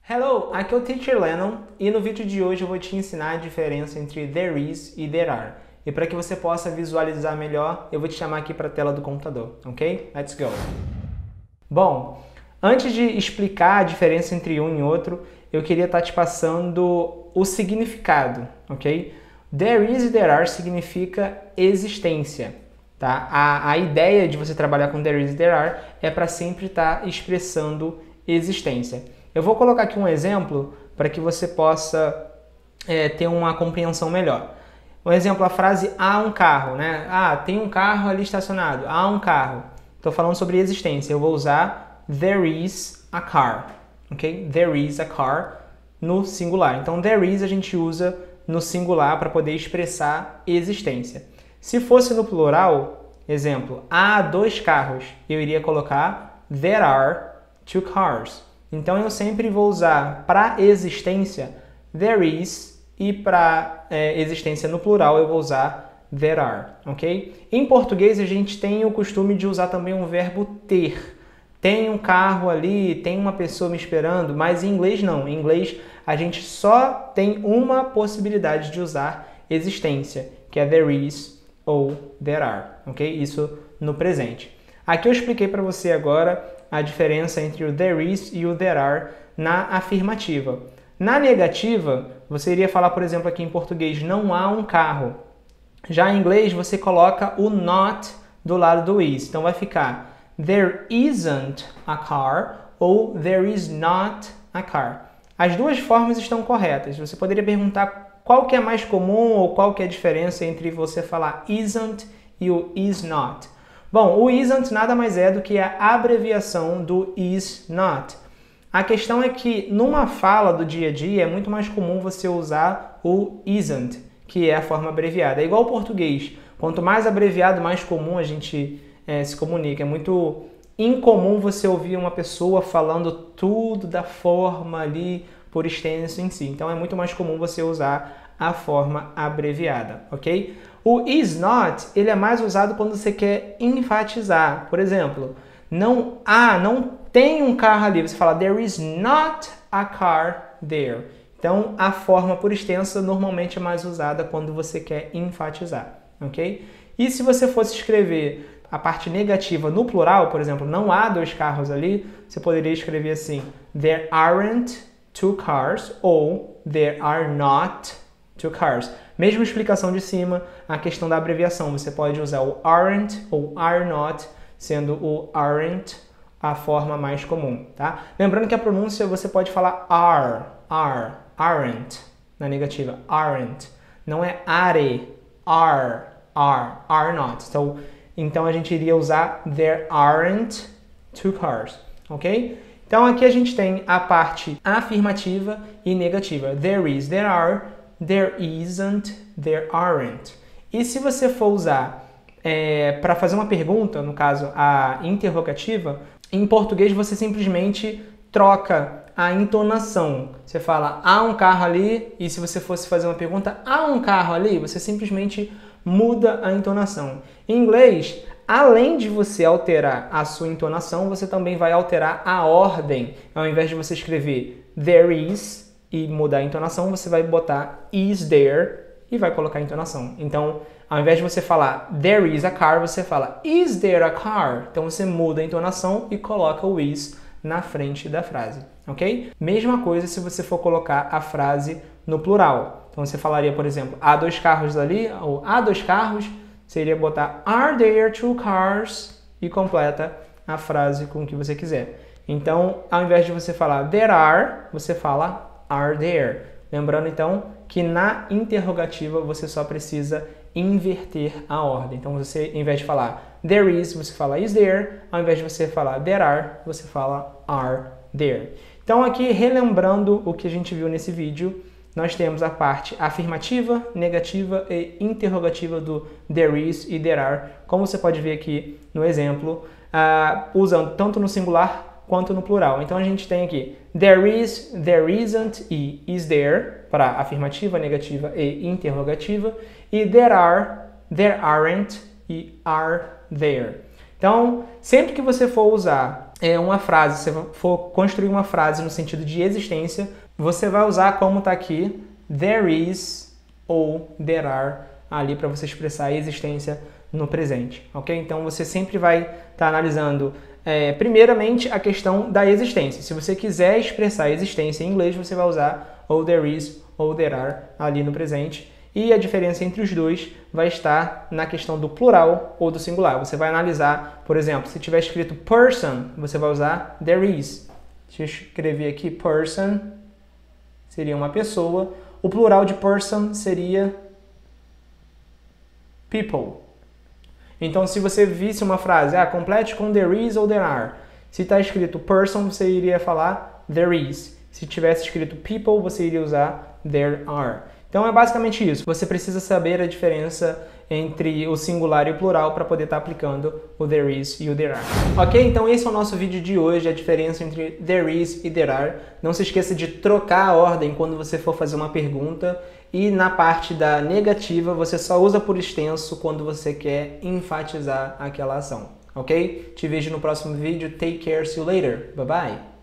Hello, aqui é o Teacher Lennon e no vídeo de hoje eu vou te ensinar a diferença entre there is e there are. E para que você possa visualizar melhor, eu vou te chamar aqui para a tela do computador, ok? Let's go! Bom, antes de explicar a diferença entre um e outro, eu queria estar te passando o significado, ok? There is e there are significa existência, tá? A ideia de você trabalhar com there is e there are é para sempre estar expressando existência. Eu vou colocar aqui um exemplo para que você possa ter uma compreensão melhor. Um exemplo, a frase há um carro, né? Ah, tem um carro ali estacionado. Há um carro. Estou falando sobre existência. Eu vou usar there is a car, ok? There is a car no singular. Então, there is a gente usa no singular para poder expressar existência. Se fosse no plural, exemplo, há dois carros, eu iria colocar there are two cars. Então, eu sempre vou usar para existência there is e para existência no plural eu vou usar there are, ok? Em português, a gente tem o costume de usar também um verbo ter. Tem um carro ali, tem uma pessoa me esperando, mas em inglês não. Em inglês, a gente só tem uma possibilidade de usar existência, que é there is ou there are, ok? Isso no presente. Aqui eu expliquei para você agora a diferença entre o there is e o there are na afirmativa. Na negativa, você iria falar, por exemplo, aqui em português, não há um carro. Já em inglês, você coloca o not do lado do is. Então vai ficar there isn't a car ou there is not a car. As duas formas estão corretas. Você poderia perguntar qual que é mais comum ou qual que é a diferença entre você falar isn't e o is not. Bom, o isn't nada mais é do que a abreviação do is not. A questão é que numa fala do dia a dia é muito mais comum você usar o isn't, que é a forma abreviada. É igual ao português. Quanto mais abreviado, mais comum a gente se comunica. É muito incomum você ouvir uma pessoa falando tudo da forma ali por extenso em si. Então é muito mais comum você usar a forma abreviada, ok? O is not, ele é mais usado quando você quer enfatizar. Por exemplo, não tem um carro ali. Você fala, there is not a car there. Então, a forma por extenso normalmente é mais usada quando você quer enfatizar, ok? E se você fosse escrever a parte negativa no plural, por exemplo, não há dois carros ali, você poderia escrever assim, there aren't two cars ou there are not two cars. Mesma explicação de cima, a questão da abreviação. Você pode usar o aren't ou are not, sendo o aren't a forma mais comum, tá? Lembrando que a pronúncia você pode falar aren't, na negativa, aren't. Não é are not. Então a gente iria usar there aren't two cars, ok? Então aqui a gente tem a parte afirmativa e negativa. There is, there are, there isn't, there aren't. E se você for usar para fazer uma pergunta, no caso a interrogativa, em português você simplesmente troca a entonação. Você fala, há um carro ali, e se você fosse fazer uma pergunta, há um carro ali, você simplesmente muda a entonação. Em inglês, além de você alterar a sua entonação, você também vai alterar a ordem. Ao invés de você escrever there is e mudar a entonação, você vai botar is there e vai colocar a entonação. Então, ao invés de você falar there is a car, você fala is there a car? Então você muda a entonação e coloca o is na frente da frase, ok? Mesma coisa se você for colocar a frase no plural. Então você falaria, por exemplo, há dois carros ali, ou há dois carros, você iria botar are there two cars e completa a frase com o que você quiser. Então, ao invés de você falar there are, você fala are there. Lembrando, então, que na interrogativa você só precisa inverter a ordem. Então, você, em vez de falar there is, você fala is there. Ao invés de você falar there are, você fala are there. Então, aqui, relembrando o que a gente viu nesse vídeo, nós temos a parte afirmativa, negativa e interrogativa do there is e there are, como você pode ver aqui no exemplo, usando tanto no singular quanto no plural. Então, a gente tem aqui there is, there isn't e is there para afirmativa, negativa e interrogativa. E there are, there aren't e are there. Então, sempre que você for usar uma frase, se você for construir uma frase no sentido de existência, você vai usar como está aqui, there is ou there are, ali para você expressar a existência no presente, ok? Então, você sempre vai estar analisando, primeiramente, a questão da existência. Se você quiser expressar a existência em inglês, você vai usar ou there is ou there are ali no presente. E a diferença entre os dois vai estar na questão do plural ou do singular. Você vai analisar, por exemplo, se tiver escrito person, você vai usar there is. Deixa eu escrever aqui person, seria uma pessoa. O plural de person seria people. Então, se você visse uma frase, complete com there is ou there are. Se está escrito person, você iria falar there is. Se tivesse escrito people, você iria usar there are. Então é basicamente isso. Você precisa saber a diferença entre o singular e o plural para poder estar aplicando o there is e o there are. Ok? Então esse é o nosso vídeo de hoje, a diferença entre there is e there are. Não se esqueça de trocar a ordem quando você for fazer uma pergunta. E na parte da negativa, você só usa por extenso quando você quer enfatizar aquela ação. Ok? Te vejo no próximo vídeo. Take care. See you later. Bye bye.